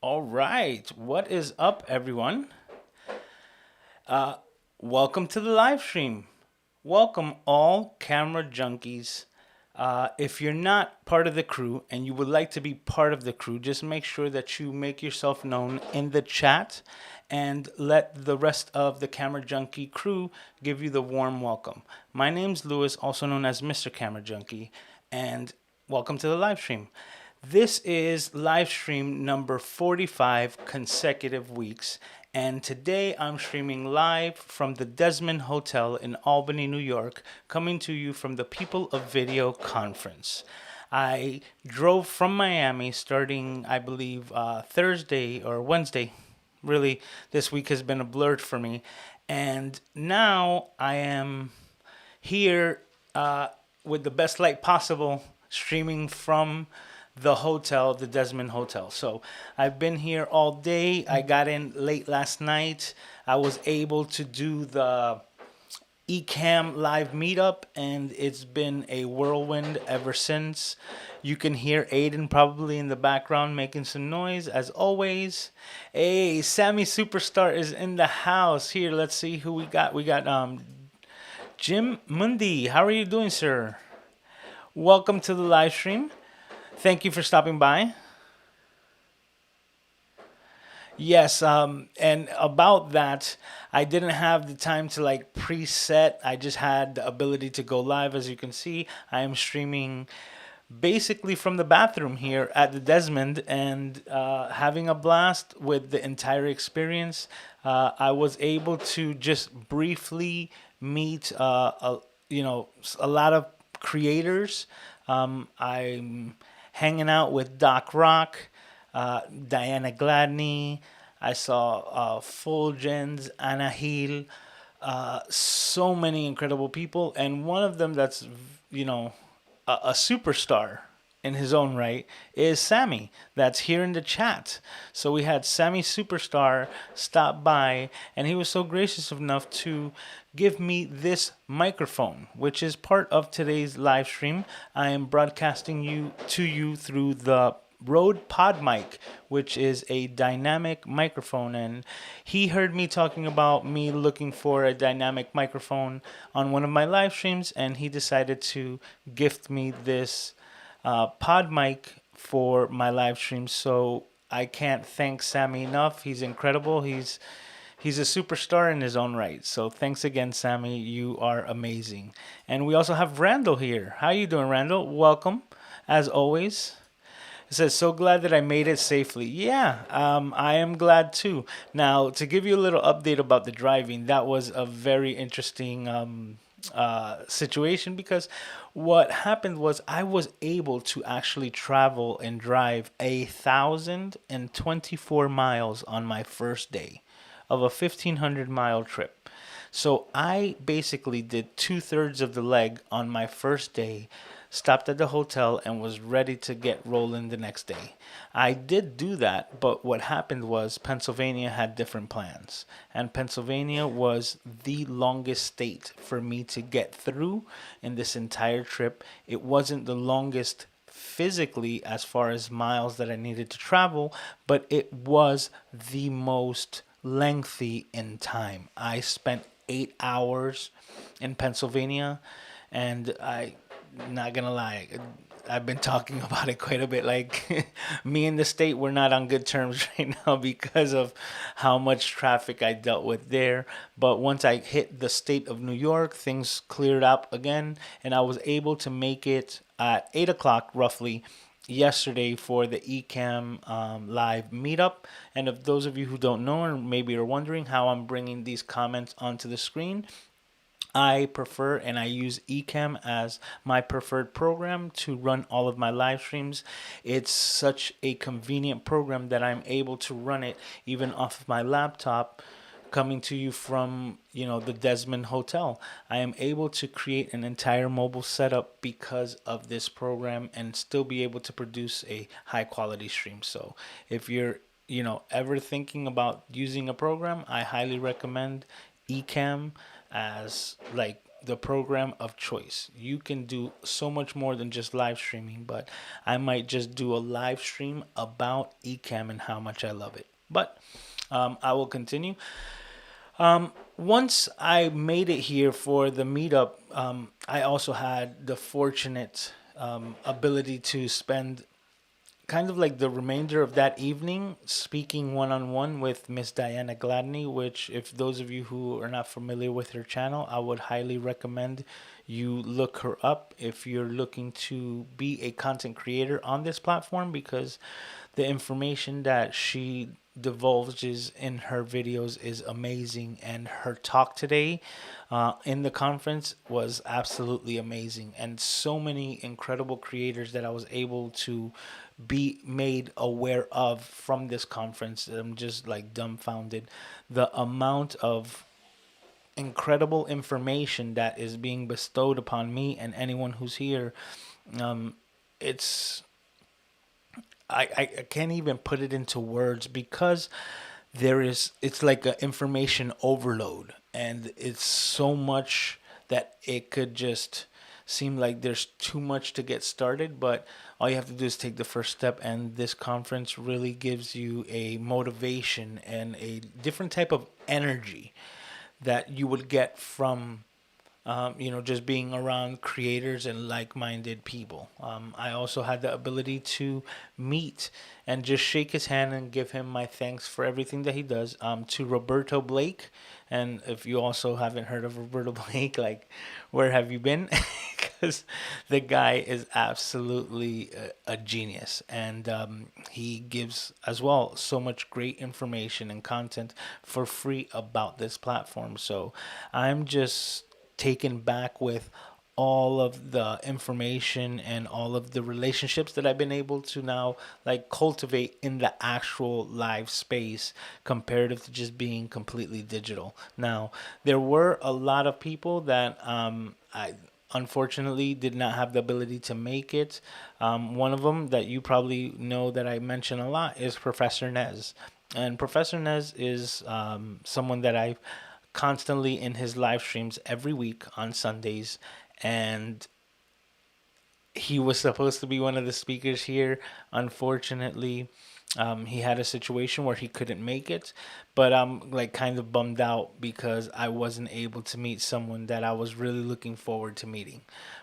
All right, what is up, everyone? Uh, Welcome to the live stream. Welcome, all camera junkies. If you're not part of the crew and you would like to be part of the crew, just make sure that you make yourself known in the chat and let the rest of the Camera Junkie crew give you the warm welcome. My name's Lewis, also known as Mr. Camera Junkie, and welcome to the live stream. This is live stream number 45 consecutive weeks, and today I'm streaming live from the Desmond Hotel in Albany, New York, coming to you from the People of Video conference. I drove from Miami starting, I believe, Thursday or Wednesday. Really, this week has been a blur for me. And now I am here with the best light possible, streaming from the hotel, the Desmond Hotel. So I've been here all day. I got in late last night. I was able to do the Ecamm live meetup, and it's been a whirlwind ever since. You can hear Aiden probably in the background making some noise as always. Hey, Sammy Superstar is in the house. Here, let's see who we got. We got Jim Mundi. How are you doing, sir? Welcome to the live stream. Thank you for stopping by. Yes, and about that, I didn't have the time to like preset. I just had the ability to go live. As you can see, I am streaming basically from the bathroom here at the Desmond and having a blast with the entire experience. I was able to just briefly meet, a lot of creators. I'm hanging out with Doc Rock, Diana Gladney. I saw Fulgens, Anahil, so many incredible people, and one of them that's a superstar in his own right is Sammy, that's here in the chat. So we had Sammy Superstar stop by, and he was so gracious enough to give me this microphone, which is part of today's live stream. I am broadcasting you through the Rode Pod Mic, which is a dynamic microphone. And he heard me talking about me looking for a dynamic microphone on one of my live streams, and he decided to gift me this pod mic for my live stream. So I can't thank Sammy enough. He's incredible. He's a superstar in his own right. So thanks again, Sammy. You are amazing. And we also have Randall here. How you doing, Randall? Welcome, as always. It says, so glad that I made it safely. Yeah, I am glad too. Now, to give you a little update about the driving, that was a very interesting situation because what happened was I was able to actually travel and drive 1,024 miles on my first day of a 1,500-mile trip. So I basically did two-thirds of the leg on my first day, stopped at the hotel, and was ready to get rolling the next day. I did do that, but what happened was Pennsylvania had different plans. And Pennsylvania was the longest state for me to get through in this entire trip. It wasn't the longest physically as far as miles that I needed to travel, but it was the most lengthy in time. I spent 8 hours in Pennsylvania, and not gonna lie, I've been talking about it quite a bit. Like, me and the state, we're not on good terms right now because of how much traffic I dealt with there. But once I hit the state of New York, things cleared up again, and I was able to make it at 8 o'clock roughly yesterday for the Ecamm live meetup. And if those of you who don't know or maybe are wondering how I'm bringing these comments onto the screen, I prefer and I use Ecamm as my preferred program to run all of my live streams. It's such a convenient program that I'm able to run it even off of my laptop, coming to you from the Desmond Hotel. I am able to create an entire mobile setup because of this program and still be able to produce a high quality stream. So if you're ever thinking about using a program, I highly recommend Ecamm as like the program of choice. You can do so much more than just live streaming, but I might just do a live stream about Ecamm and how much I love it. But I will continue. Once I made it here for the meetup, I also had the fortunate ability to spend kind of like the remainder of that evening speaking one on one with Miss Diana Gladney, which, if those of you who are not familiar with her channel, I would highly recommend you look her up if you're looking to be a content creator on this platform, because the information that she divulges in her videos is amazing, and her talk today in the conference was absolutely amazing, and so many incredible creators that I was able to be made aware of from this conference. I'm just like dumbfounded. The amount of incredible information that is being bestowed upon me and anyone who's here. It's I can't even put it into words, because it's like an information overload, and it's so much that it could just seem like there's too much to get started, but all you have to do is take the first step, and this conference really gives you a motivation and a different type of energy that you would get from just being around creators and like-minded people. I also had the ability to meet and just shake his hand and give him my thanks for everything that he does. To Roberto Blake, and if you also haven't heard of Roberto Blake, like, where have you been? Because the guy is absolutely a genius, and he gives as well so much great information and content for free about this platform. So I'm just taken back with all of the information and all of the relationships that I've been able to now like cultivate in the actual live space, comparative to just being completely digital. Now, there were a lot of people that I unfortunately did not have the ability to make it. One of them that you probably know that I mention a lot is Professor Nez. And Professor Nez is someone that I've constantly in his live streams every week on Sundays, and he was supposed to be one of the speakers here. Unfortunately, he had a situation where he couldn't make it, but I'm like kind of bummed out because I wasn't able to meet someone that I was really looking forward to meeting.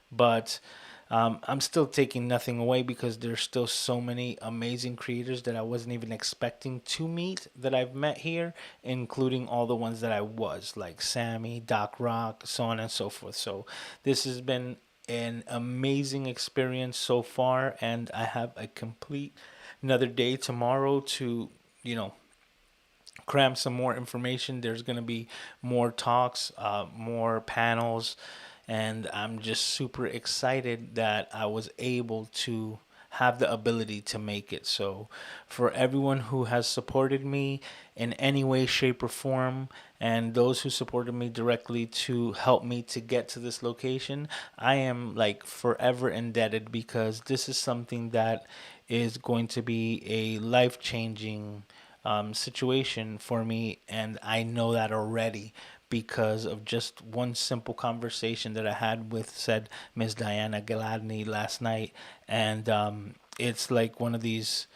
But I'm still taking nothing away, because there's still so many amazing creators that I wasn't even expecting to meet that I've met here, including all the ones that I was, like Sammy, Doc Rock, so on and so forth. So this has been an amazing experience so far, and I have a complete another day tomorrow to, you know, cram some more information. There's going to be more talks, more panels, and I'm just super excited that I was able to have the ability to make it. So, for everyone who has supported me in any way, shape, or form, and those who supported me directly to help me to get to this location, I am like forever indebted, because this is something that is going to be a life changing situation for me, and I know that already because of just one simple conversation that I had with said Miss Diana Gladney last night, and it's like one of these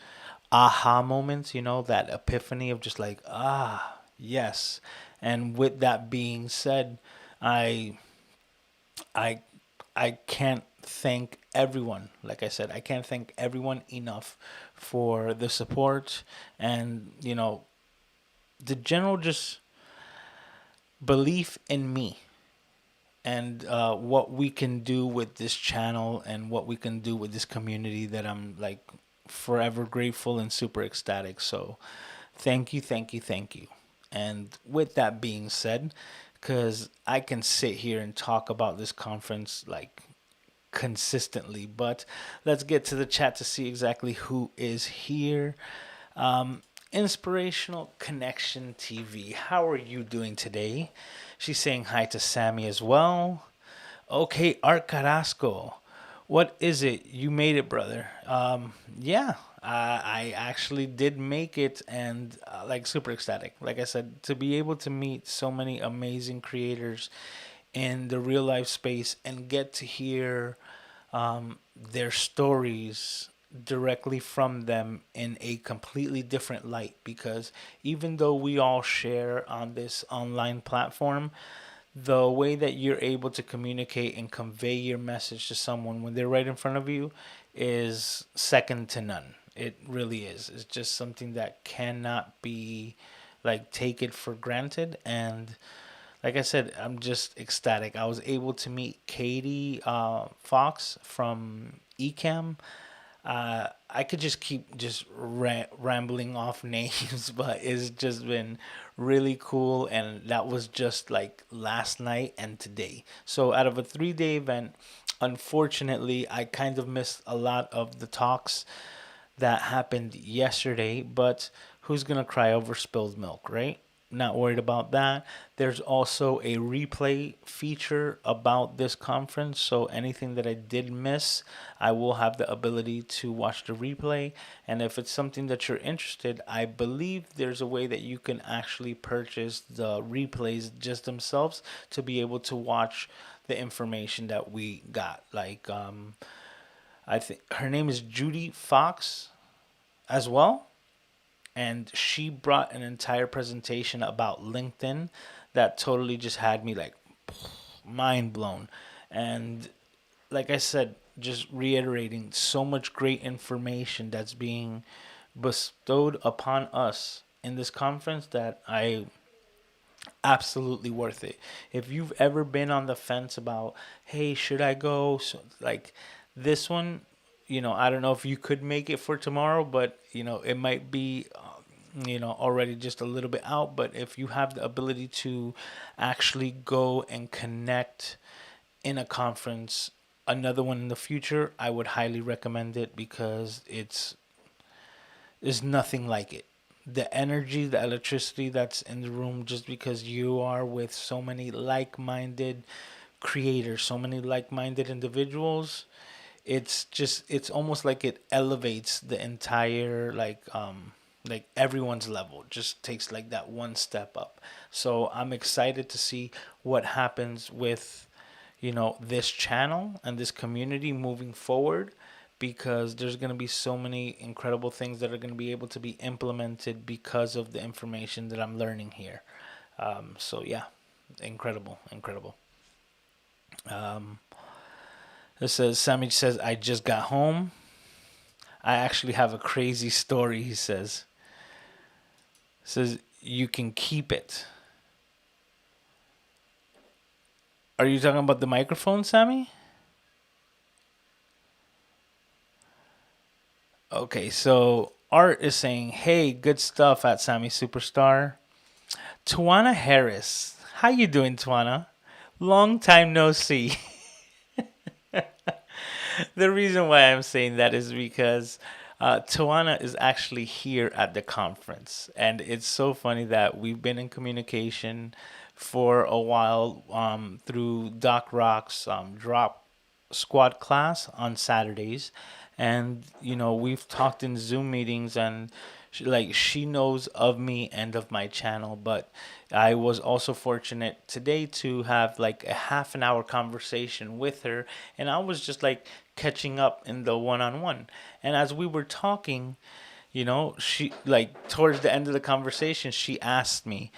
aha moments, you know, that epiphany of just like, ah, yes. And with that being said, I I I can't thank everyone. Like I said, I can't thank everyone enough for the support and, you know, the general just belief in me and what we can do with this channel and what we can do with this community that I'm like forever grateful and super ecstatic. So thank you, thank you, thank you. And with that being said, because I can sit here and talk about this conference like consistently, but let's get to the chat to see exactly who is here. Inspirational Connection TV, how are you doing today? She's saying hi to Sammy as well. Okay, Art Carrasco, what is it? You made it, brother. Yeah, I actually did make it, and like super ecstatic. Like I said, to be able to meet so many amazing creators in the real life space and get to hear their stories directly from them in a completely different light, because even though we all share on this online platform, the way that you're able to communicate and convey your message to someone when they're right in front of you is second to none. It really is. It's just something that cannot be like take it for granted. And like I said, I'm just ecstatic. I was able to meet Katie Fox from Ecamm. I could just keep just rambling off names, but it's just been really cool. And that was just like last night and today. So out of a 3 day event, unfortunately, I kind of missed a lot of the talks that happened yesterday, but who's going to cry over spilled milk, right? Not worried about that. There's also a replay feature about this conference, so anything that I did miss, I will have the ability to watch the replay. And if it's something that you're interested, I believe there's a way that you can actually purchase the replays just themselves to be able to watch the information that we got. Like, I think her name is Judy Fox as well, and she brought an entire presentation about LinkedIn that totally just had me like mind blown. And like I said, just reiterating, so much great information that's being bestowed upon us in this conference that I absolutely worth it. If you've ever been on the fence about, hey, should I go? So, like this one, I don't know if you could make it for tomorrow, but it might be, already just a little bit out. But if you have the ability to actually go and connect in a conference, another one in the future, I would highly recommend it because there's nothing like it. The energy, the electricity that's in the room, just because you are with so many like minded creators, so many like minded individuals, it's almost like it elevates the entire like everyone's level, just takes like that one step up. So I'm excited to see what happens with this channel and this community moving forward, because there's going to be so many incredible things that are going to be able to be implemented because of the information that I'm learning here. So yeah, incredible, incredible. It says, Sammy says, I just got home. I actually have a crazy story, he says. Says, you can keep it. Are you talking about the microphone, Sammy? Okay, so Art is saying, hey, good stuff at Sammy Superstar. Tawana Harris. How you doing, Tawana? Long time no see. The reason why I'm saying that is because Tawana is actually here at the conference. And it's so funny that we've been in communication for a while through Doc Rock's drop squad class on Saturdays. And, we've talked in Zoom meetings, and she knows of me and of my channel. But I was also fortunate today to have like a half an hour conversation with her, and I was just like catching up in the one on one. And as we were talking, she like towards the end of the conversation, she asked me,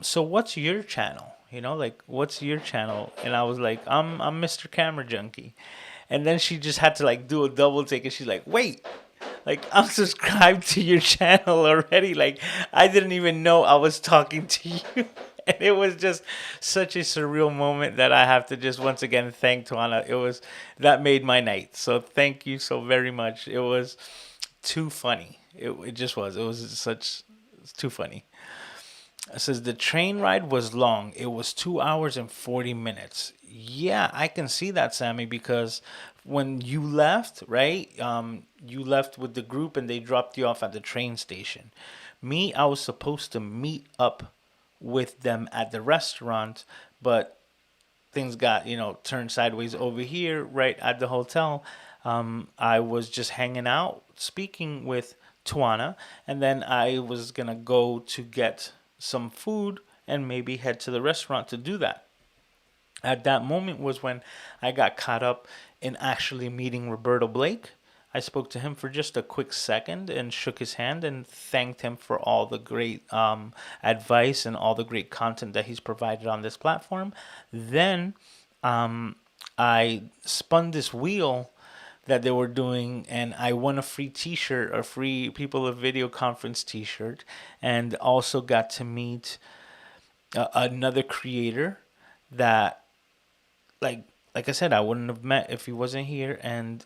so what's your channel? Like what's your channel? And I was like, I'm Mr. Camera Junkie. And then she just had to like do a double take, and she's like, wait, like I'm subscribed to your channel already. Like I didn't even know I was talking to you. And it was just such a surreal moment that I have to just once again thank Tuana. That made my night. So thank you so very much. It was too funny. It just was. It's too funny. It says the train ride was long. It was 2 hours and 40 minutes. Yeah, I can see that, Sammy, because when you left, right? You left with the group and they dropped you off at the train station. Me, I was supposed to meet up with them at the restaurant, but things got, turned sideways over here, right at the hotel. I was just hanging out, speaking with Tuana, and then I was going to go to get some food and maybe head to the restaurant to do that. At that moment was when I got caught up in actually meeting Roberto Blake. I spoke to him for just a quick second and shook his hand and thanked him for all the great advice and all the great content that he's provided on this platform. Then um, I spun this wheel that they were doing, and I won a free T-shirt, a free People of Video Conference T-shirt, and also got to meet another creator that, like like I said, I wouldn't have met if he wasn't here. And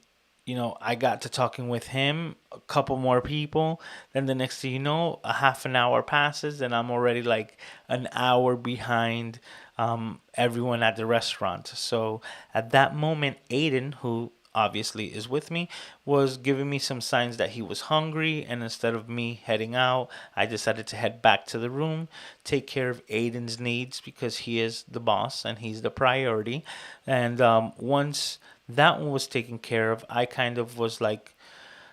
I got to talking with him, a couple more people. Then the next thing you know, a half an hour passes, and I'm already like an hour behind everyone at the restaurant. So at that moment, Aiden, who obviously is with me, was giving me some signs that he was hungry. And instead of me heading out, I decided to head back to the room, take care of Aiden's needs because he is the boss and he's the priority. And once that one was taken care of, I kind of was like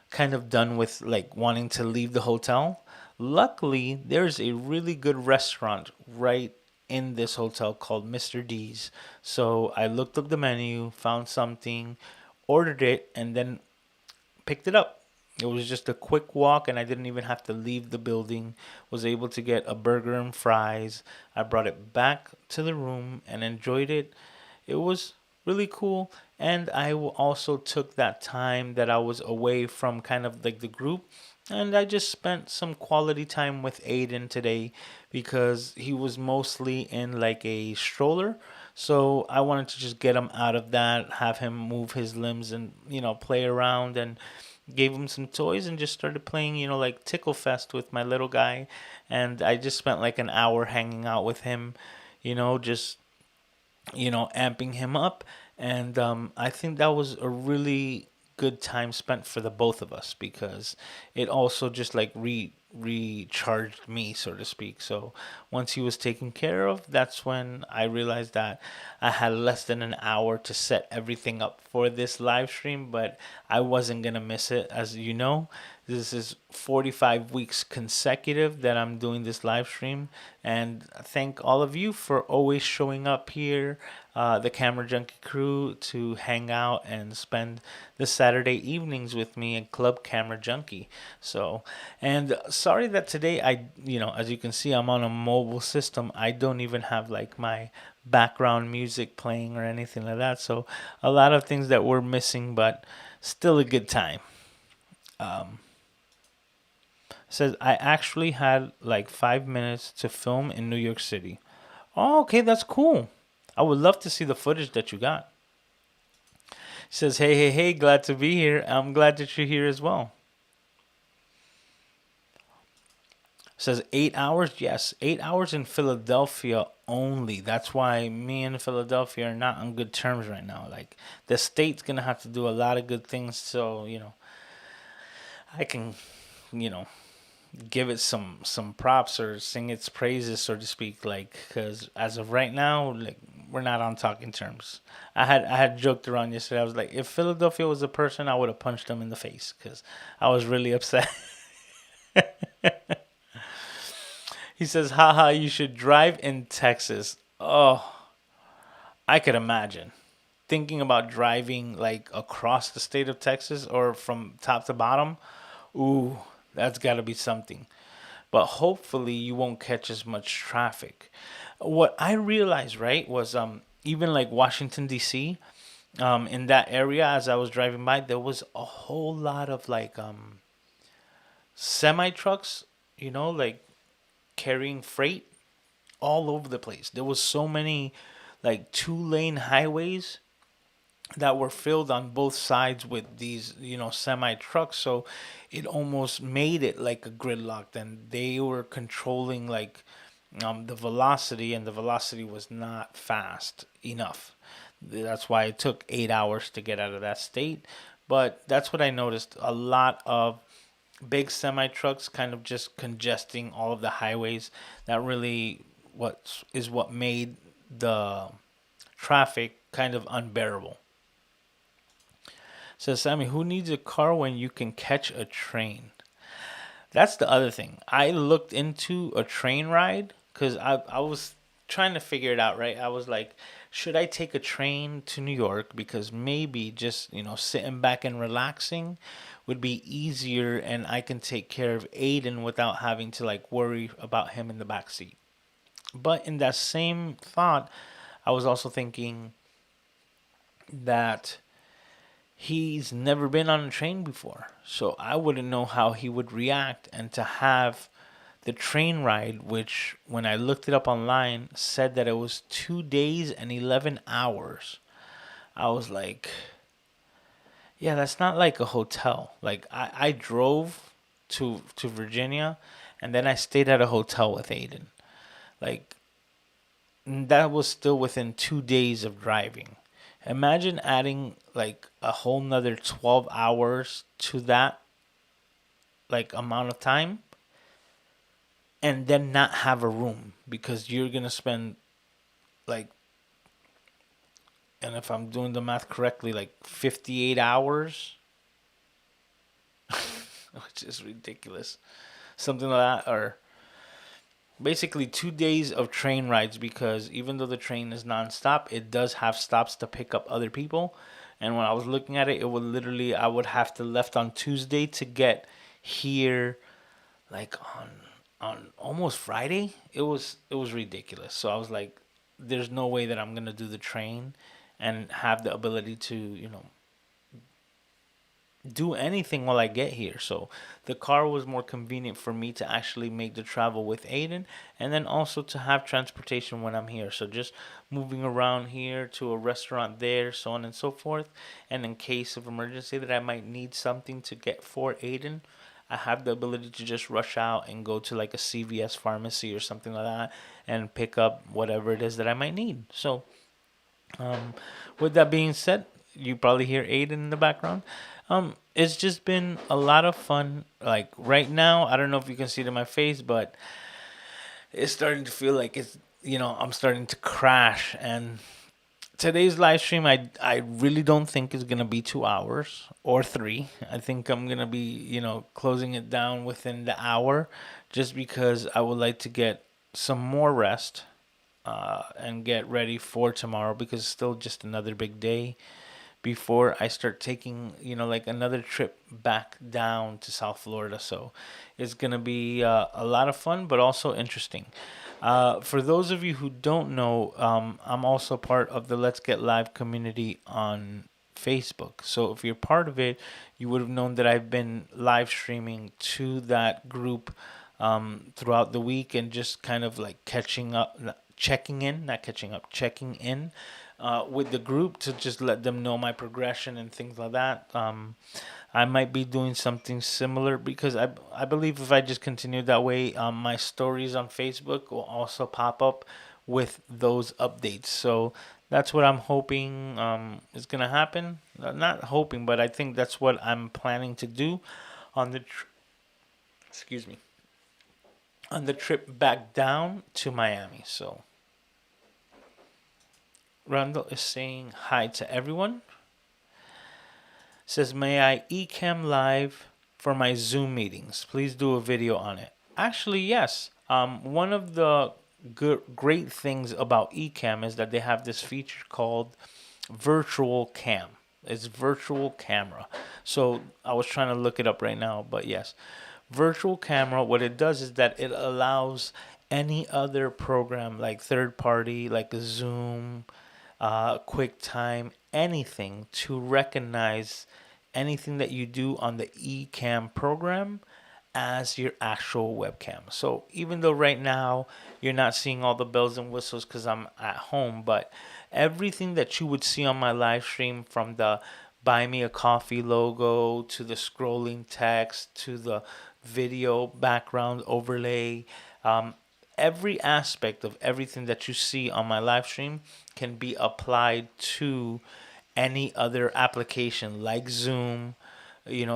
kind of done with like wanting to leave the hotel. Luckily, there's a really good restaurant right in this hotel called Mr. D's. So I looked up the menu, found something, ordered it, and then picked it up. It was just a quick walk, and I didn't even have to leave the building. Was able to get a burger and fries. I brought it back to the room and enjoyed it. It was really cool. And I also took that time that I was away from kind of like the group, and I just spent some quality time with Aiden today because he was mostly in like a stroller. So I wanted to just get him out of that, have him move his limbs and, play around, and gave him some toys and just started playing, like Tickle Fest with my little guy. And I just spent like an hour hanging out with him, just amping him up. And I think that was a really good time spent for the both of us because it also just like recharged me, so to speak. So once he was taken care of, that's when I realized that I had less than an hour to set everything up for this live stream, but I wasn't going to miss it. As you know, this is 45 weeks consecutive that I'm doing this live stream. And thank all of you for always showing up here, the Camera Junkie crew, to hang out and spend the Saturday evenings with me in Club Camera Junkie. So, and sorry that today as you can see, I'm on a mobile system. I don't even have like my background music playing or anything like that. So, a lot of things that we're missing, but still a good time. Says I actually had like 5 minutes to film in New York City. Oh, okay, that's cool. I would love to see the footage that you got. Says, hey, hey, hey, glad to be here. I'm glad that you're here as well. Says 8 hours. Yes, 8 hours in Philadelphia only. That's why me and Philadelphia are not on good terms right now. Like the state's gonna have to do a lot of good things so I can you know give it some props or sing its praises, so to speak. Like because as of right now, like we're not on talking terms. I had joked around yesterday. I was like, if Philadelphia was a person, I would have punched them in the face because I was really upset. He says, haha, you should drive in Texas. Oh, I could imagine. Thinking about driving like across the state of Texas or from top to bottom. Ooh, that's got to be something. But hopefully you won't catch as much traffic. What I realized, right, was even like Washington D.C. In that area as I was driving by, there was a whole lot of like semi trucks, like carrying freight all over the place. There was so many like 2-lane highways that were filled on both sides with these, semi trucks. So it almost made it like a gridlock. And they were controlling like the velocity, and the velocity was not fast enough. That's why it took 8 hours to get out of that state. But that's what I noticed. A lot of big semi trucks kind of just congesting all of the highways. That really what made the traffic kind of unbearable. Says Sammy, who needs a car when you can catch a train? That's the other thing. I looked into a train ride because I was trying to figure it out, right? I was like, should I take a train to New York, because maybe just, sitting back and relaxing would be easier, and I can take care of Aiden without having to like worry about him in the back seat. But in that same thought, I was also thinking that he's never been on a train before. So I wouldn't know how he would react. And to have the train ride, which when I looked it up online said that it was 2 days and 11 hours, I was like, yeah, that's not like a hotel. Like I drove to Virginia, and then I stayed at a hotel with Aiden. Like that was still within 2 days of driving. Imagine adding like a whole nother 12 hours to that like amount of time, and then not have a room, because you're going to spend like, and if I'm doing the math correctly, like 58 hours, which is ridiculous. Something like that, or basically 2 days of train rides, because even though the train is nonstop, it does have stops to pick up other people. And when I was looking at it, it would literally, I would have to left on Tuesday to get here like on almost Friday. It was ridiculous. So I was like, there's no way that I'm gonna do the train and have the ability to do anything while I get here. So the car was more convenient for me to actually make the travel with Aiden, and then also to have transportation when I'm here. So just moving around here to a restaurant there, so on and so forth. And in case of emergency that I might need something to get for Aiden, I have the ability to just rush out and go to like a CVS pharmacy or something like that and pick up whatever it is that I might need. So um, with that being said, you probably hear Aiden in the background. It's just been a lot of fun. Like right now, I don't know if you can see it in my face, but it's starting to feel like I'm starting to crash. And today's live stream, I really don't think is gonna be 2 hours or three. I think I'm gonna be closing it down within the hour, just because I would like to get some more rest, and get ready for tomorrow, because it's still just another big day before I start taking, like another trip back down to South Florida. So it's going to be a lot of fun, but also interesting. For those of you who don't know, I'm also part of the Let's Get Live community on Facebook. So if you're part of it, you would have known that I've been live streaming to that group throughout the week, and just kind of like catching up, checking in, not catching up, checking in with the group, to just let them know my progression and things like that. I might be doing something similar, because I believe if I just continue that way, my stories on Facebook will also pop up with those updates. So that's what I'm hoping is gonna happen. Not hoping, but I think that's what I'm planning to do on the excuse me, on the trip back down to Miami. So Randall is saying hi to everyone. Says, may I Ecamm live for my Zoom meetings? Please do a video on it. Actually, yes. One of the great things about Ecamm is that they have this feature called virtual cam. It's virtual camera. So I was trying to look it up right now, but yes, virtual camera. What it does is that it allows any other program, like third party, like a Zoom, QuickTime, anything, to recognize anything that you do on the Ecamm program as your actual webcam. So even though right now you're not seeing all the bells and whistles because I'm at home, but everything that you would see on my live stream, from the buy me a coffee logo to the scrolling text to the video background overlay, every aspect of everything that you see on my live stream can be applied to any other application like Zoom,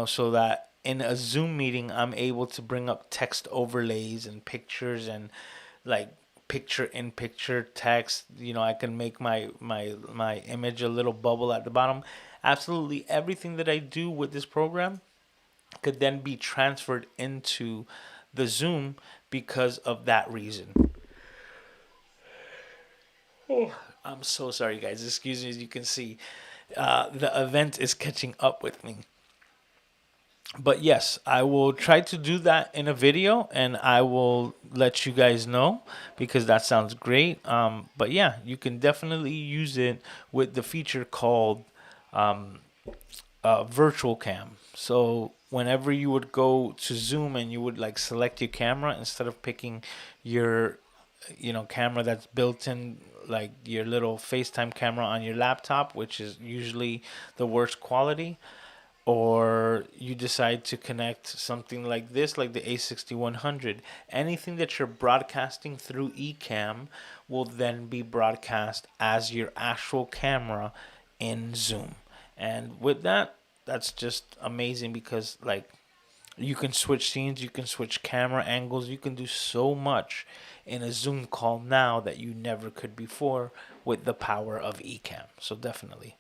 so that in a Zoom meeting, I'm able to bring up text overlays and pictures, and like picture in picture text. I can make my image a little bubble at the bottom. Absolutely everything that I do with this program could then be transferred into the Zoom because of that reason. I'm so sorry, guys. Excuse me. As you can see, the event is catching up with me. But yes, I will try to do that in a video, and I will let you guys know because that sounds great. But yeah, you can definitely use it with the feature called virtual cam. So whenever you would go to Zoom and you would like select your camera instead of picking your camera that's built in, like your little FaceTime camera on your laptop, which is usually the worst quality, or you decide to connect something like this, like the A6100, anything that you're broadcasting through Ecamm will then be broadcast as your actual camera in Zoom. And with that, that's just amazing because like you can switch scenes, you can switch camera angles, you can do so much in a Zoom call now that you never could before with the power of Ecamm. So definitely.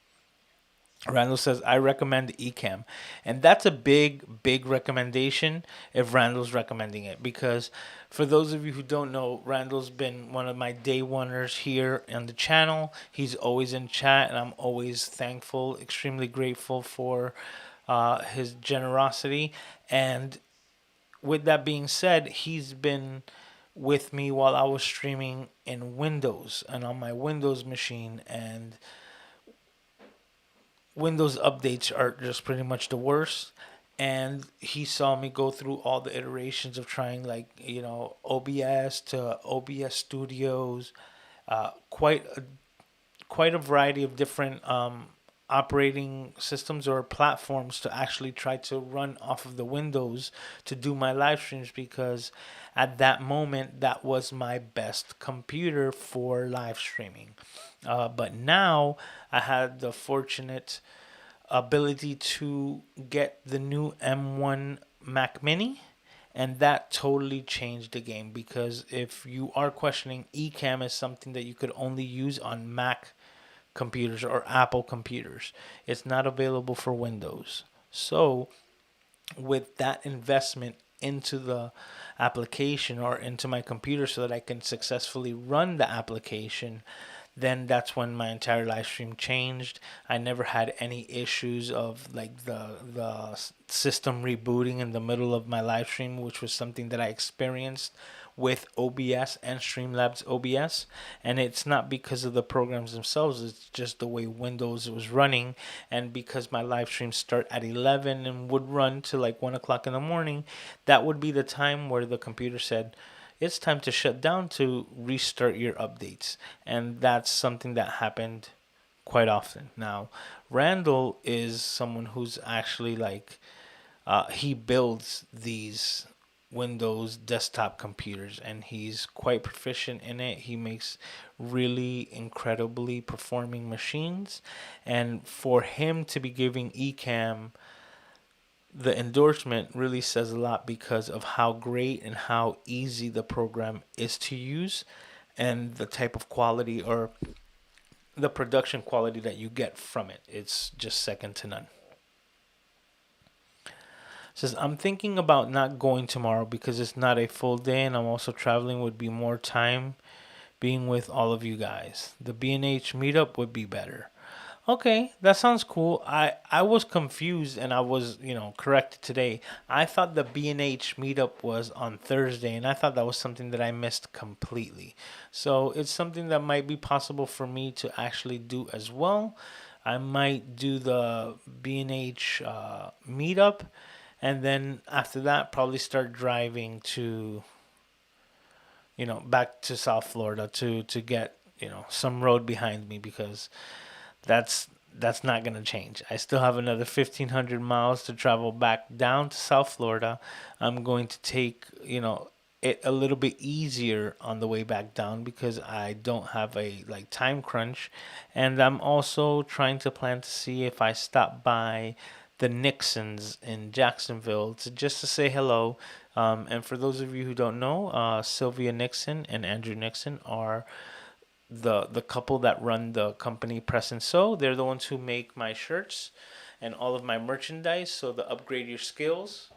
Randall says, I recommend Ecamm. And that's a big, big recommendation if Randall's recommending it. Because for those of you who don't know, Randall's been one of my day oneers here on the channel. He's always in chat, and I'm always thankful, extremely grateful for his generosity. And with that being said, he's been with me while I was streaming in Windows and on my Windows machine. And Windows updates are just pretty much the worst. And he saw me go through all the iterations of trying, like, OBS to OBS Studios, quite a variety of different operating systems or platforms to actually try to run off of the Windows to do my live streams, because at that moment that was my best computer for live streaming. But now I had the fortunate ability to get the new M1 Mac Mini, and that totally changed the game, because if you are questioning, Ecamm is something that you could only use on Mac computers or Apple computers. It's not available for Windows. So with that investment into the application or into my computer so that I can successfully run the application, then that's when my entire live stream changed. I never had any issues of like the system rebooting in the middle of my live stream, which was something that I experienced with OBS and Streamlabs OBS. And it's not because of the programs themselves, it's just the way Windows was running. And because my live streams start at 11 and would run to like 1 o'clock in the morning, that would be the time where the computer said, it's time to shut down to restart your updates. And that's something that happened quite often. Now, Randall is someone who's actually like, he builds these Windows desktop computers and he's quite proficient in it. He makes really incredibly performing machines. And for him to be giving Ecamm the endorsement really says a lot because of how great and how easy the program is to use and the type of quality or the production quality that you get from it. It's just second to none. Says, I'm thinking about not going tomorrow because it's not a full day and I'm also traveling, would be more time being with all of you guys. The B&H meetup would be better. Okay, that sounds cool. I was confused and I was, corrected today. I thought the B&H meetup was on Thursday and I thought that was something that I missed completely. So it's something that might be possible for me to actually do as well. I might do the B&H meetup, and then after that probably start driving to back to South Florida to get some road behind me, because that's not going to change. I still have another 1,500 miles to travel back down to South Florida. I'm going to take, it a little bit easier on the way back down because I don't have a like time crunch. And I'm also trying to plan to see if I stop by the Nixons in Jacksonville to say hello. And for those of you who don't know, Sylvia Nixon and Andrew Nixon are the couple that run the company Press and Sew. They're the ones who make my shirts and all of my merchandise. So the Upgrade Your Skills.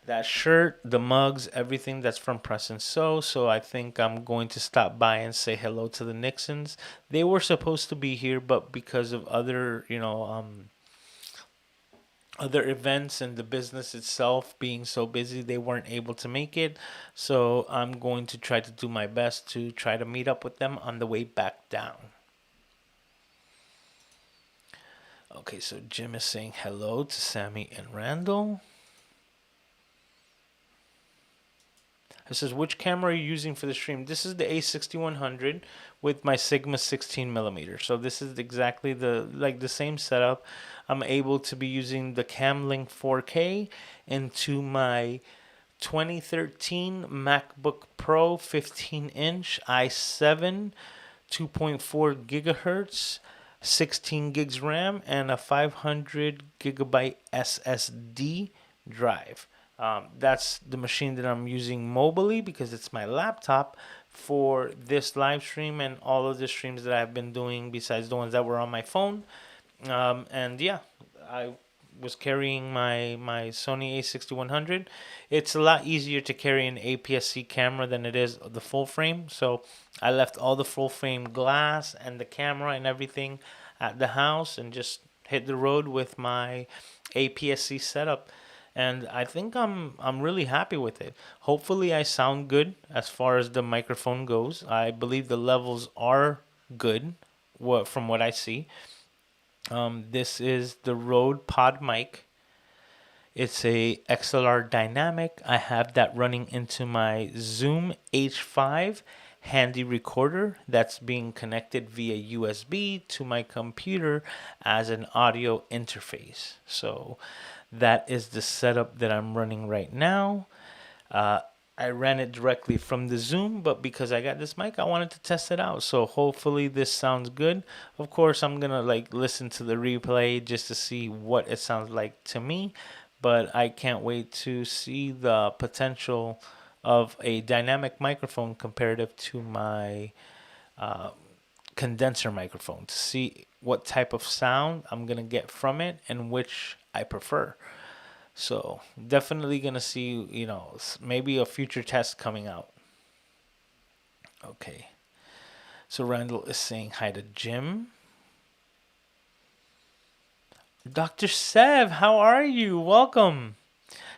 that shirt, the mugs, everything that's from Press and Sew. So I think I'm going to stop by and say hello to the Nixons. They were supposed to be here, but because of other, other events and the business itself being so busy, they weren't able to make it. So I'm going to try to do my best to try to meet up with them on the way back down. Okay, so Jim is saying hello to Sammy and Randall. It says, which camera are you using for the stream? This is the A6100 with my Sigma 16 millimeter. So this is exactly the same setup. I'm able to be using the Camlink 4K into my 2013 MacBook Pro 15-inch i7, 2.4 gigahertz, 16 gigs RAM, and a 500 gigabyte SSD drive. That's the machine that I'm using mobily because it's my laptop for this live stream and all of the streams that I've been doing besides the ones that were on my phone. And yeah, I was carrying my Sony A6100. It's a lot easier to carry an APS-C camera than it is the full frame. So I left all the full frame glass and the camera and everything at the house and just hit the road with my APS-C setup. And I think I'm really happy with it. Hopefully I sound good as far as the microphone goes. I believe the levels are good from what I see. This is the Rode Pod mic. It's a XLR dynamic. I have that running into my Zoom H5 handy recorder that's being connected via USB to my computer as an audio interface. So that is the setup that I'm running right now. I ran it directly from the Zoom, but because I got this mic, I wanted to test it out. So hopefully this sounds good. Of course, I'm gonna listen to the replay just to see what it sounds like to me, but I can't wait to see the potential of a dynamic microphone comparative to my condenser microphone to see what type of sound I'm gonna get from it and which I prefer. So definitely gonna see, maybe a future test coming out. Okay. So Randall is saying hi to Jim. Dr. Sev, how are you? Welcome.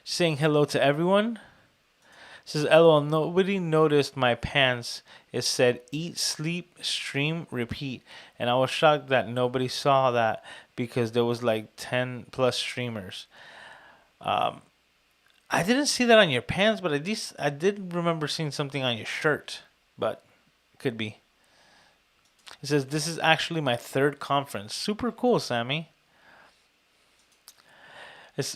Saying hello to everyone. Says LOL, nobody noticed my pants. It said eat, sleep, stream, repeat. And I was shocked that nobody saw that because there was like 10 plus streamers. I didn't see that on your pants, but at least I did remember seeing something on your shirt. But could be. It says this is actually my third conference. Super cool, Sammy.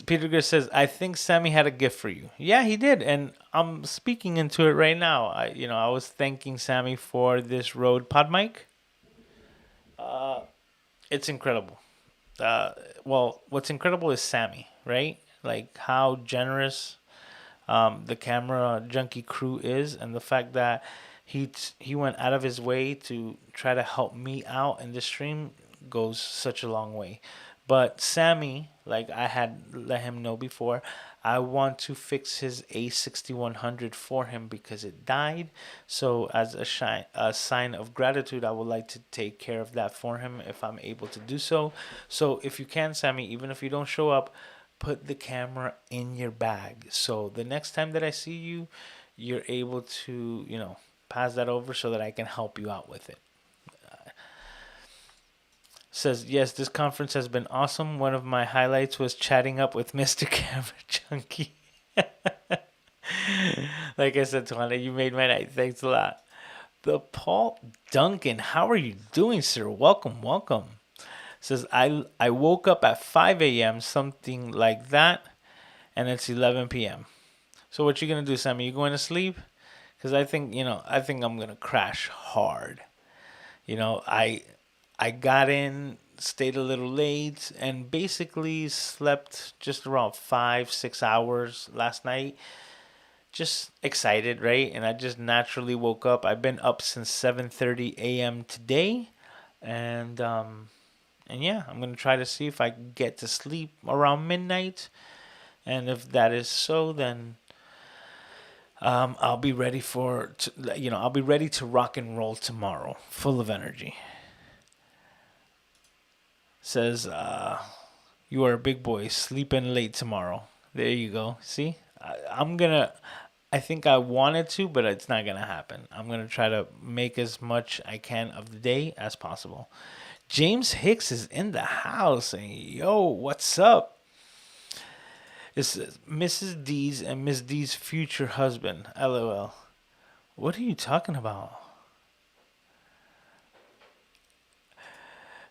Peter Griff says, I think Sammy had a gift for you. Yeah, he did, and I'm speaking into it right now. I was thanking Sammy for this Rode Pod mic. It's incredible. Well, what's incredible is Sammy, right? Like how generous the camera junkie crew is, and the fact that he went out of his way to try to help me out in the stream goes such a long way. But Sammy, like I had let him know before, I want to fix his A6100 for him because it died. So as a sign of gratitude, I would like to take care of that for him if I'm able to do so. So if you can, Sammy, even if you don't show up, put the camera in your bag. So the next time that I see you, you're able to, pass that over so that I can help you out with it. Says, yes, this conference has been awesome. One of my highlights was chatting up with Mr. Camera Junkie. Like I said, Tawana, you made my night. Thanks a lot. The Paul Duncan, how are you doing, sir? Welcome, welcome. Says, I woke up at 5 a.m., something like that, and it's 11 p.m. So what you going to do, Sammy? You going to sleep? Because I think I'm going to crash hard. I got in, stayed a little late, and basically slept just around 5-6 hours last night. Just excited, right? And I just naturally woke up. I've been up since 7:30 a.m. today, and yeah, I'm gonna try to see if I can get to sleep around midnight, And if that is so, then I'll be ready I'll be ready to rock and roll tomorrow, full of energy. Says, you are a big boy, sleep in late tomorrow. There you go. See, I think I wanted to, but it's not gonna happen. I'm gonna try to make as much I can of the day as possible. James Hicks is in the house, and yo, what's up? This is Mrs. D's and Miss D's future husband. LOL. What are you talking about?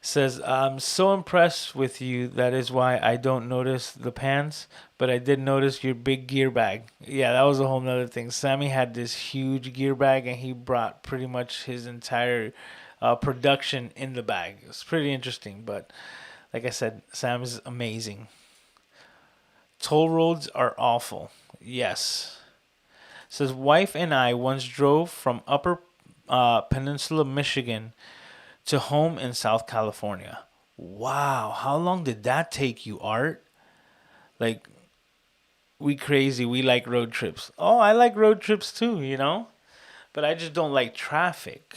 Says, I'm so impressed with you. That is why I don't notice the pants, but I did notice your big gear bag. Yeah, that was a whole nother thing. Sammy had this huge gear bag, and he brought pretty much his entire production in the bag. It was pretty interesting, but like I said, Sam is amazing. Toll roads are awful. Yes. Says, wife and I once drove from Upper Peninsula, Michigan to home in South California. Wow, how long did that take you, Art? Like, we crazy. We like road trips. Oh, I like road trips too, but I just don't like traffic.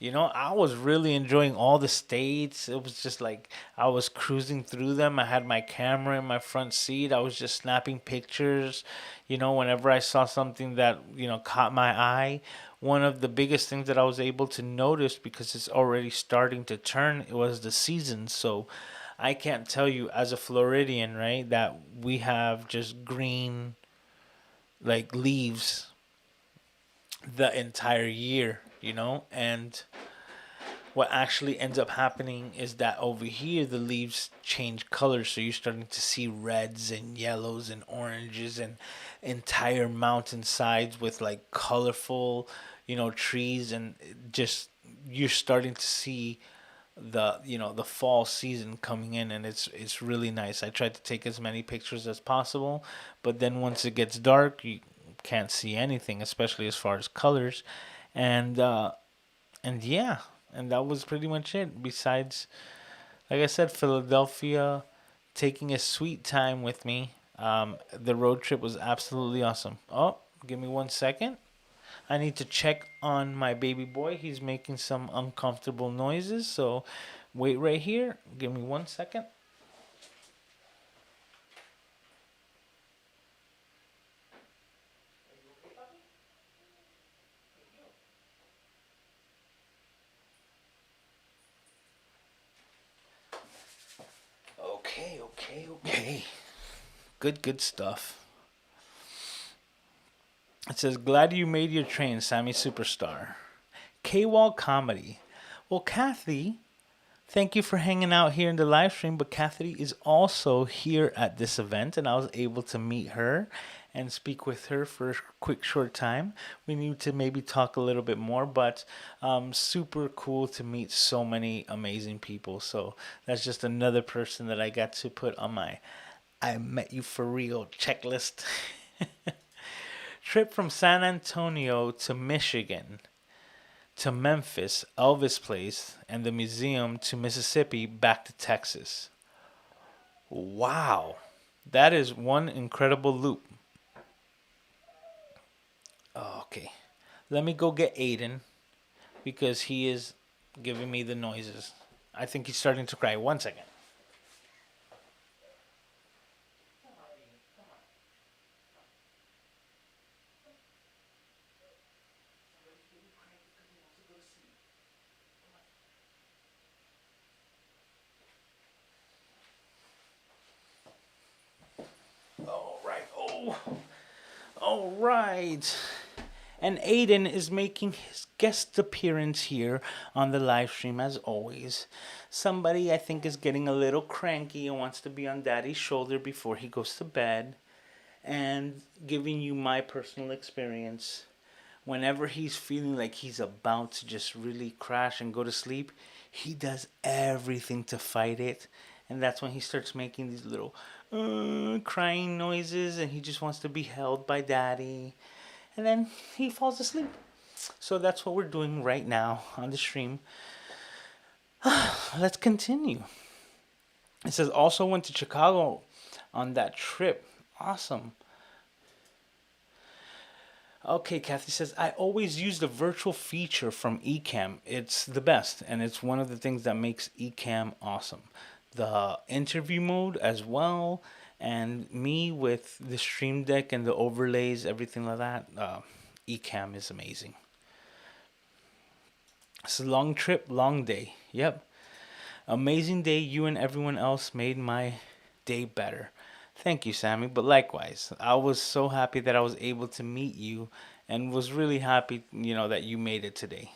I was really enjoying all the states. It was just like I was cruising through them. I had my camera in my front seat. I was just snapping pictures. Whenever I saw something that, caught my eye, one of the biggest things that I was able to notice because it's already starting to turn, it was the season. So I can't tell you as a Floridian, right, that we have just green like leaves the entire year, and what actually ends up happening is that over here the leaves change colors, so you're starting to see reds and yellows and oranges and entire mountainsides with like colorful, trees, and just you're starting to see the fall season coming in, and it's really nice. I tried to take as many pictures as possible, but then once it gets dark, you can't see anything, especially as far as colors, and yeah, and that was pretty much it. Besides, like I said, Philadelphia taking a sweet time with me. The road trip was absolutely awesome. Oh, give me 1 second. I need to check on my baby boy. He's making some uncomfortable noises, so wait right here. Give me 1 second. Okay. Good stuff. It says, glad you made your train, Sammy Superstar. K-Wall Comedy. Well, Kathy, thank you for hanging out here in the live stream, but Kathy is also here at this event, and I was able to meet her and speak with her for a quick short time. We need to maybe talk a little bit more, but super cool to meet so many amazing people. So that's just another person that I got to put on my I met you for real checklist. Trip from San Antonio to Michigan to Memphis, Elvis Place, and the museum to Mississippi, back to Texas. Wow. That is one incredible loop. Okay. Let me go get Aiden because he is giving me the noises. I think he's starting to cry. 1 second. All right. Oh. All right. And Aiden is making his guest appearance here on the live stream as always. Somebody I think is getting a little cranky and wants to be on daddy's shoulder before he goes to bed. And giving you my personal experience. Whenever he's feeling like he's about to just really crash and go to sleep, he does everything to fight it. And that's when he starts making these little crying noises, and he just wants to be held by daddy. And then he falls asleep. So that's what we're doing right now on the stream. Let's continue. It says, also went to Chicago on that trip Awesome. Okay, Kathy says, I always use the virtual feature from Ecamm. It's the best, and it's one of the things that makes Ecamm awesome. The interview mode as well, and me with the Stream Deck and the overlays, everything like that. Ecamm is amazing. It's a long trip, long day. Yep. Amazing day. You and everyone else made my day better. Thank you, Sammy. But likewise, I was so happy that I was able to meet you and was really happy, that you made it today.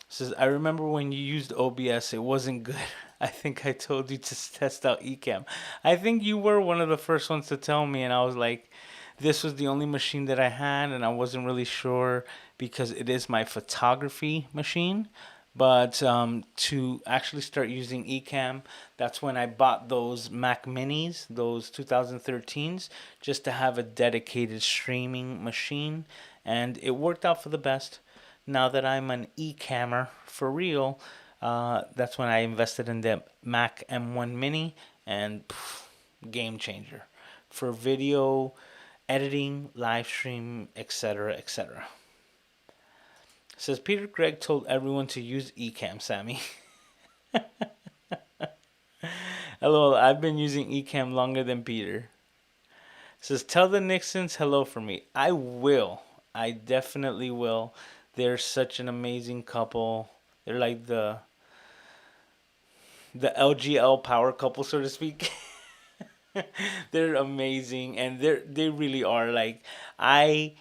Says, I remember when you used OBS, it wasn't good. I think I told you to test out Ecamm. I think you were one of the first ones to tell me, and I was like, this was the only machine that I had, and I wasn't really sure because it is my photography machine. But to actually start using Ecamm, that's when I bought those Mac Minis, those 2013s, just to have a dedicated streaming machine. And it worked out for the best. Now that I'm an Ecammer for real, that's when I invested in the Mac M1 Mini, and game changer for video editing, live stream, etc., etc. Says Peter Gregg told everyone to use Ecamm, Sammy. Hello, I've been using Ecamm longer than Peter. Says tell the Nixons hello for me. I will. I definitely will. They're such an amazing couple. They're like the LGL power couple, so to speak. They're amazing, and they really are. Like, I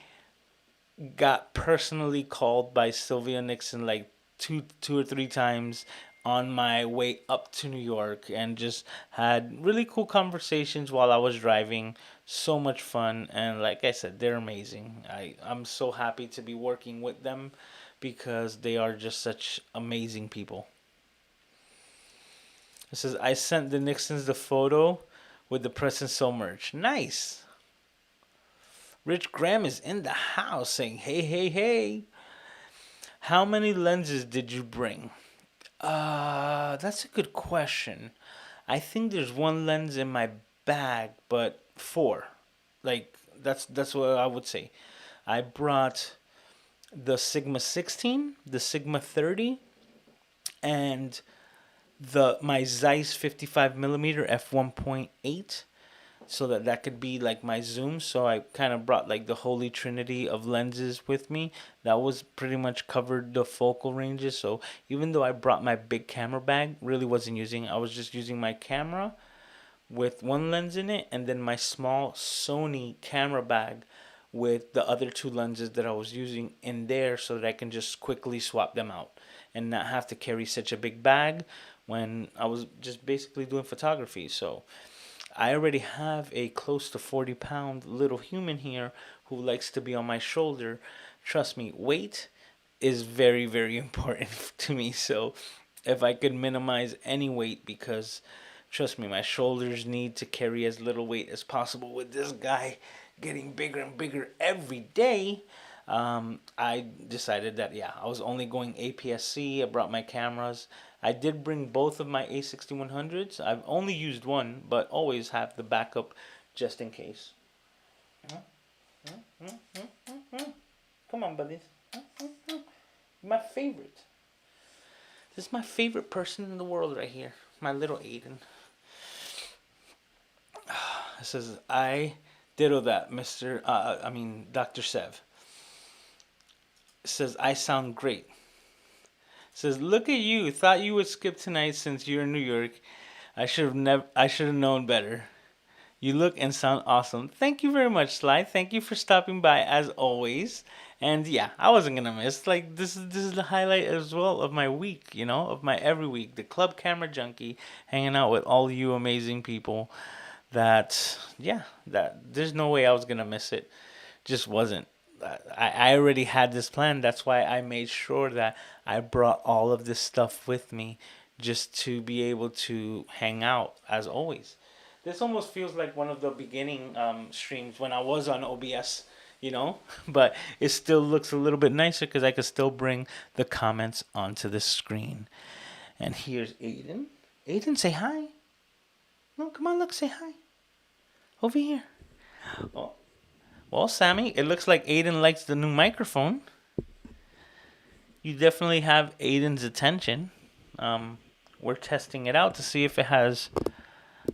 got personally called by Sylvia Nixon like two or three times on my way up to New York, and just had really cool conversations while I was driving. So much fun, and like I said, they're amazing. I'm so happy to be working with them because they are just such amazing people. It says I sent the Nixons the photo with the Press and Sew merch. Nice. Rich Graham is in the house saying, hey, hey, hey. How many lenses did you bring? That's a good question. I think there's one lens in my bag, but four. Like, that's what I would say. I brought the Sigma 16, the Sigma 30, and my Zeiss 55 millimeter f1.8, so that could be like my zoom. So I kind of brought like the holy trinity of lenses with me. That was pretty much covered the focal ranges. So even though I brought my big camera bag, really wasn't using, I was just using my camera with one lens in it, and then my small Sony camera bag with the other two lenses that I was using in there, so that I can just quickly swap them out and not have to carry such a big bag when I was just basically doing photography. So I already have a close to 40-pound little human here who likes to be on my shoulder. Trust me, weight is very, very important to me. So if I could minimize any weight, because trust me, my shoulders need to carry as little weight as possible with this guy getting bigger and bigger every day. I decided that, yeah, I was only going APS-C. I brought my cameras. I did bring both of my A6100s. I've only used one, but always have the backup just in case. Come on, buddies. My favorite. This is my favorite person in the world right here. My little Aiden. It says, I ditto that, Dr. Sev. It says, I sound great. It says, look at you. Thought you would skip tonight since you're in New York. I should have known better. You look and sound awesome. Thank you very much, Sly. Thank you for stopping by as always. And yeah, I wasn't gonna miss. Like, this is the highlight as well of my week, of my every week. The Club Camera Junkie, hanging out with all you amazing people. That there's no way I was gonna miss it. Just wasn't. I already had this plan. That's why I made sure that I brought all of this stuff with me, just to be able to hang out as always. This almost feels like one of the beginning streams when I was on OBS, but it still looks a little bit nicer because I could still bring the comments onto the screen. And here's Aiden. Aiden, say hi. No, come on, look, say hi. Over here. Oh, well, Sammy, it looks like Aiden likes the new microphone. You definitely have Aiden's attention. Um, we're testing it out to see if it has.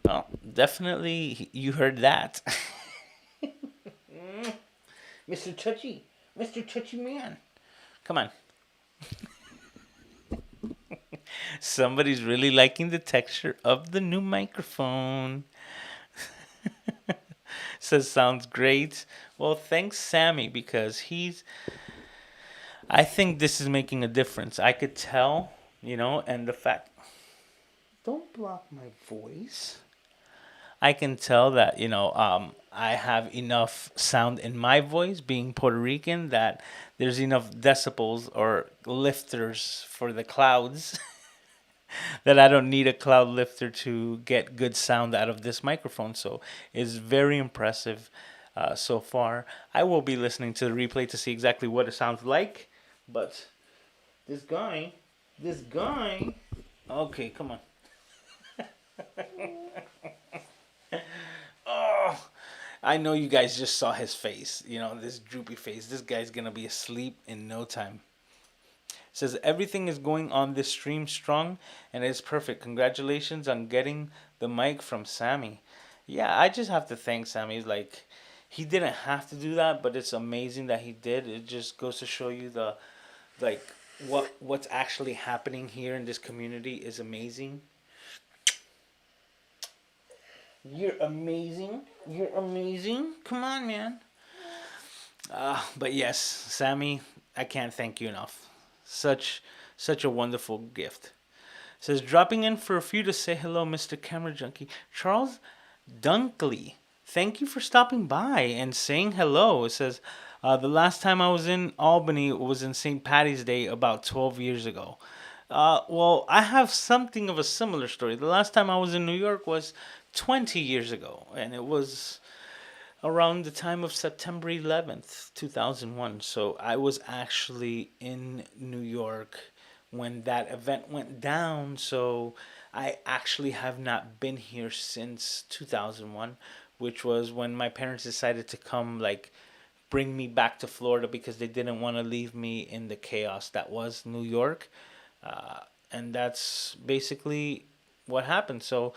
Well, definitely, you heard that. Mr. Touchy. Mr. Touchy Man. Come on. Somebody's really liking the texture of the new microphone. Says sounds great. Well, thanks, Sammy, because I think this is making a difference. I could tell, and the fact. Don't block my voice. I can tell that, I have enough sound in my voice being Puerto Rican that there's enough decibels or lifters for the clouds that I don't need a cloud lifter to get good sound out of this microphone. So it's very impressive so far. I will be listening to the replay to see exactly what it sounds like. But this guy, okay, come on. Oh, I know you guys just saw his face. This droopy face. This guy's gonna be asleep in no time. Says everything is going on this stream strong and it's perfect. Congratulations on getting the mic from Sammy. Yeah, I just have to thank Sammy. Like, he didn't have to do that, but it's amazing that he did. It just goes to show you the like what's actually happening here in this community is amazing. You're amazing. You're amazing. Come on, man. But yes, Sammy, I can't thank you enough. Such a wonderful gift. Says dropping in for a few to say hello, Mr. Camera Junkie. Charles Dunkley. Thank you for stopping by and saying hello. It says the last time I was in Albany was in St. Patty's Day about 12 years ago. Well, I have something of a similar story. The last time I was in New York was 20 years ago, and it was around the time of September 11th, 2001. So I was actually in New York when that event went down. So I actually have not been here since 2001, which was when my parents decided to come, like, bring me back to Florida because they didn't want to leave me in the chaos that was New York. And that's basically what happened. So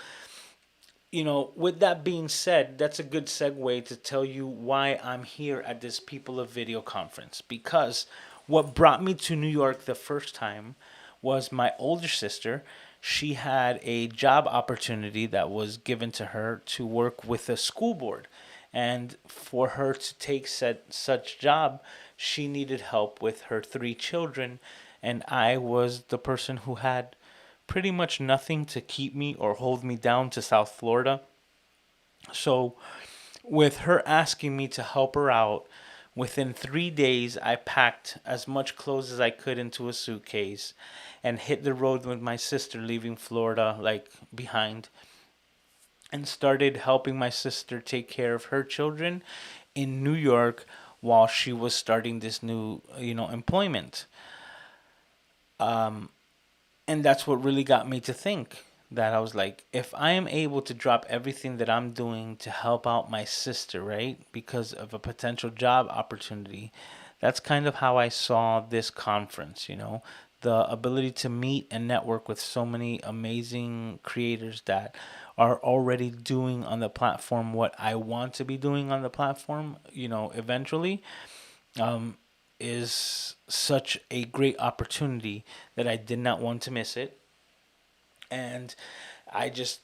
with that being said, that's a good segue to tell you why I'm here at this People of Video conference. Because what brought me to New York the first time was my older sister. She had a job opportunity that was given to her to work with a school board. And for her to take such job, she needed help with her 3 children. And I was the person who had pretty much nothing to keep me or hold me down to South Florida. So, with her asking me to help her out, within 3 days, I packed as much clothes as I could into a suitcase and hit the road with my sister, leaving Florida like behind, and started helping my sister take care of her children in New York while she was starting this new, employment. And that's what really got me to think that I was like, if I am able to drop everything that I'm doing to help out my sister, right, because of a potential job opportunity, that's kind of how I saw this conference, the ability to meet and network with so many amazing creators that are already doing on the platform what I want to be doing on the platform, eventually. Is such a great opportunity that I did not want to miss it. And I just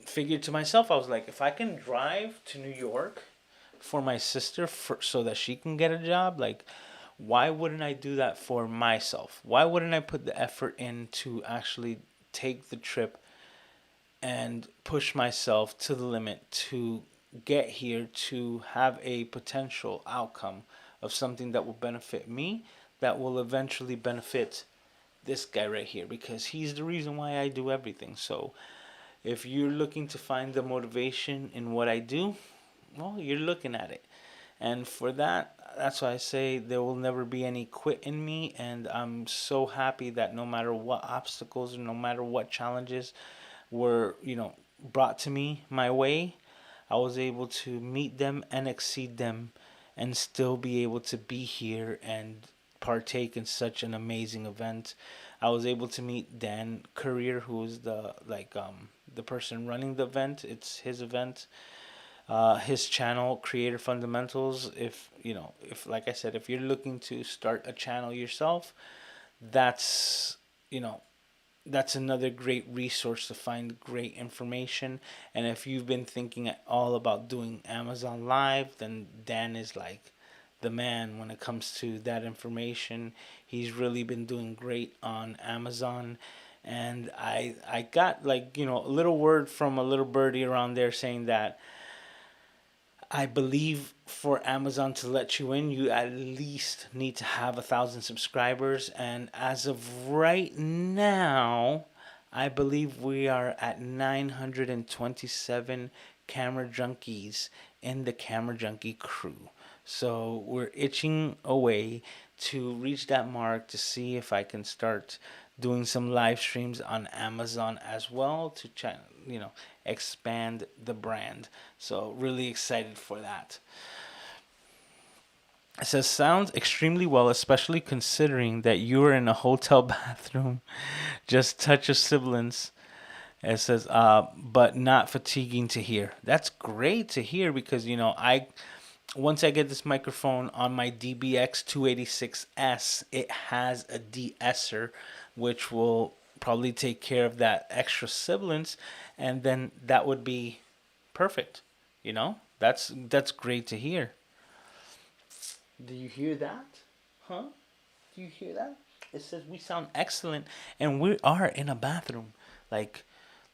figured to myself, I was like, if I can drive to New York for my sister so that she can get a job, like, why wouldn't I do that for myself? Why wouldn't I put the effort in to actually take the trip and push myself to the limit to get here to have a potential outcome of something that will benefit me, that will eventually benefit this guy right here, because he's the reason why I do everything. So if you're looking to find the motivation in what I do, well, you're looking at it. And for that, that's why I say there will never be any quit in me. And I'm so happy that no matter what obstacles or no matter what challenges were, brought to me my way, I was able to meet them and exceed them and still be able to be here and partake in such an amazing event. I was able to meet Dan Courier, who is the person running the event. It's his event. His channel, Creator Fundamentals. If you know, if like I said, if you're looking to start a channel yourself, that's you know that's another great resource to find great information. And if you've been thinking at all about doing Amazon Live, then Dan is like the man when it comes to that information. He's really been doing great on Amazon. And I got a little word from a little birdie around there saying that I believe for Amazon to let you in, you at least need to have 1,000 subscribers. And as of right now, I believe we are at 927 camera junkies in the camera junkie crew. So we're itching away to reach that mark to see if I can start doing some live streams on Amazon as well to expand the brand. So really excited for that. It says sounds extremely well, especially considering that you were in a hotel bathroom. Just touch of sibilance. It says, but not fatiguing to hear. That's great to hear because once I get this microphone on my DBX 286S, it has a de-esser, which will probably take care of that extra sibilance, and then that would be perfect. That's great to hear. Do you hear that? Huh? Do you hear that? It says we sound excellent, and we are in a bathroom. Like,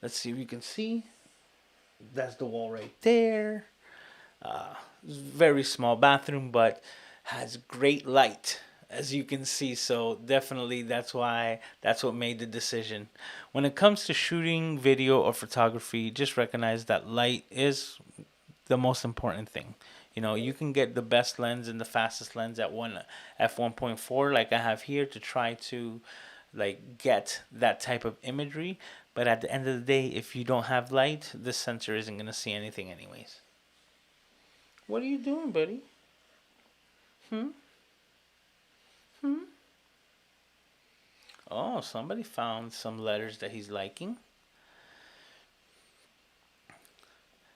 let's see if you can see. That's the wall right there. Very small bathroom, but has great light, as you can see. So definitely that's what made the decision. When it comes to shooting video or photography, just recognize that light is the most important thing. You can get the best lens and the fastest lens at f1.4 like I have here to try to get that type of imagery, but at the end of the day, if you don't have light, the sensor isn't going to see anything anyways. What are you doing, buddy? Oh, somebody found some letters that he's liking.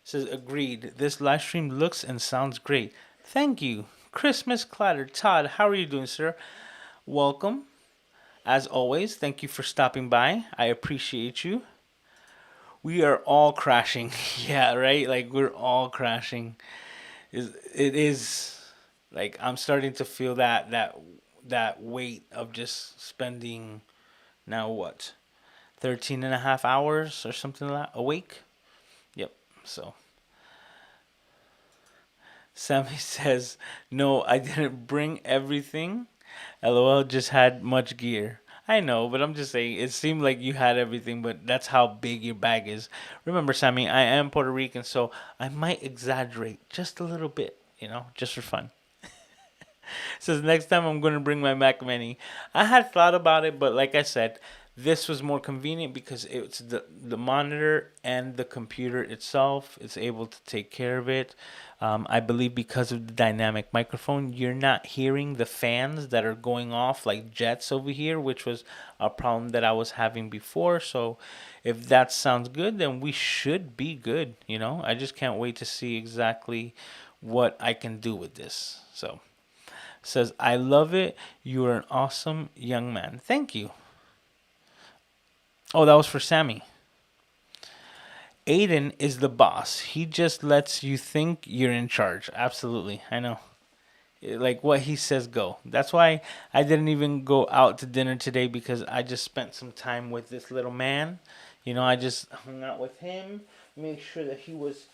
Says, agreed. This live stream looks and sounds great. Thank you. Christmas Clatter. Todd, how are you doing, sir? Welcome. As always, thank you for stopping by. I appreciate you. We are all crashing. Yeah, right? We're all crashing. It is I'm starting to feel that weight of just spending now what 13 and a half hours or something like that awake. Yep. So Sammy says, no, I didn't bring everything. LOL, just had much gear. I know, but I'm just saying, it seemed like you had everything, but that's how big your bag is. Remember, Sammy, I am Puerto Rican, so I might exaggerate just a little bit, just for fun. Says, next time I'm going to bring my Mac Mini. I had thought about it, but like I said, this was more convenient because it's the monitor and the computer itself. It's able to take care of it. I believe because of the dynamic microphone, you're not hearing the fans that are going off like jets over here, which was a problem that I was having before. So if that sounds good, then we should be good. I just can't wait to see exactly what I can do with this. So says, I love it. You are an awesome young man. Thank you. Oh, that was for Sammy. Aiden is the boss. He just lets you think you're in charge. Absolutely. I know. What he says, go. That's why I didn't even go out to dinner today, because I just spent some time with this little man. I just hung out with him, make sure that he was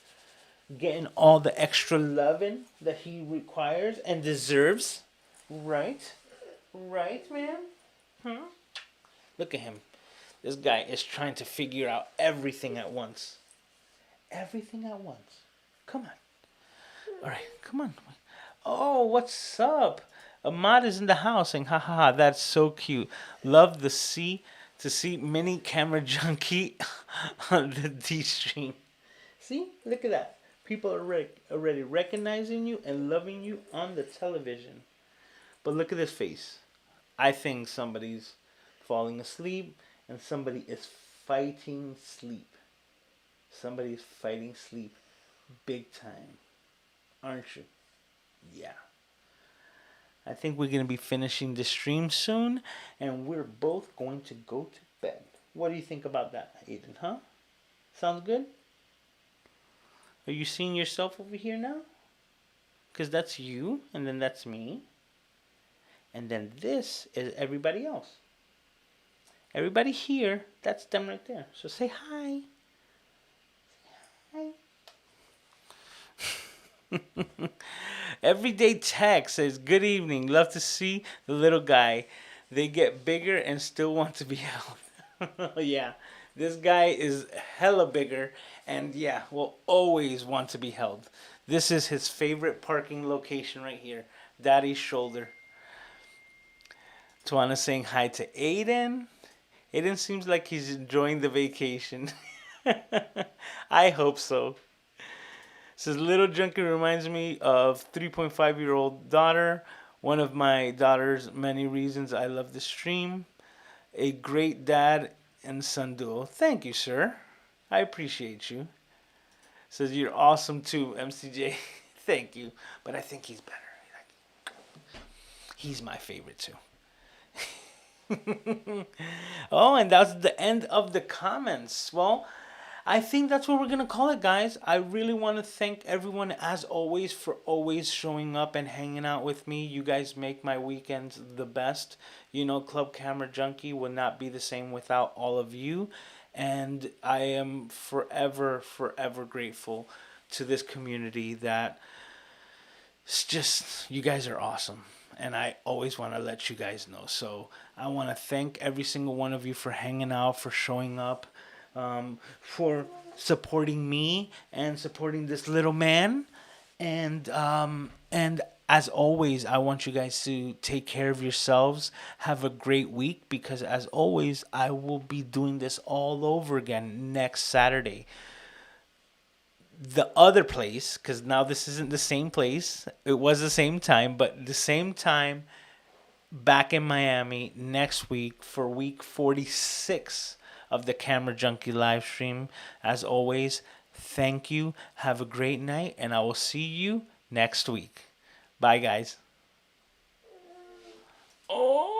getting all the extra loving that he requires and deserves. Right? Right, man? Look at him. This guy is trying to figure out everything at once. Everything at once. Come on. All right, come on. Oh, what's up? Ahmad is in the house saying, ha ha ha, that's so cute. Love to see mini camera junkie on the D stream. See? Look at that. People are already recognizing you and loving you on the television. But look at this face. I think somebody's falling asleep and somebody is fighting sleep. Somebody's fighting sleep big time. Aren't you? Yeah. I think we're going to be finishing the stream soon and we're both going to go to bed. What do you think about that, Aiden, huh? Sounds good? Are you seeing yourself over here now? Because that's you, and then that's me. And then this is everybody else. Everybody here, that's them right there. So say hi. Say hi. Everyday text says, good evening. Love to see the little guy. They get bigger and still want to be held. Yeah, this guy is hella bigger and yeah, will always want to be held. This is his favorite parking location right here. Daddy's shoulder. Tawana saying hi to Aiden. Aiden seems like he's enjoying the vacation. I hope so. Says little junkie reminds me of 3.5-year-old daughter. One of my daughter's many reasons I love the stream. A great dad and son duo. Thank you, sir. I appreciate you. Says you're awesome too, MCJ. Thank you. But I think he's better. He's my favorite too. Oh, and that's the end of the comments. Well, I think that's what we're going to call it, guys. I really want to thank everyone, as always, for always showing up and hanging out with me. You guys make my weekends the best. You know, Club Camera Junkie would not be the same without all of you. And I am forever, forever grateful to this community that it's just, you guys are awesome. And I always want to let you guys know. So I want to thank every single one of you for hanging out, for showing up, for supporting me and supporting this little man. And as always, I want you guys to take care of yourselves. Have a great week because as always, I will be doing this all over again next Saturday. The other place, because now this isn't the same place. It was the same time, but the same time back in Miami next week for week 46 of the Camera Junkie live stream. As always, thank you. Have a great night, and I will see you next week. Bye, guys. Oh.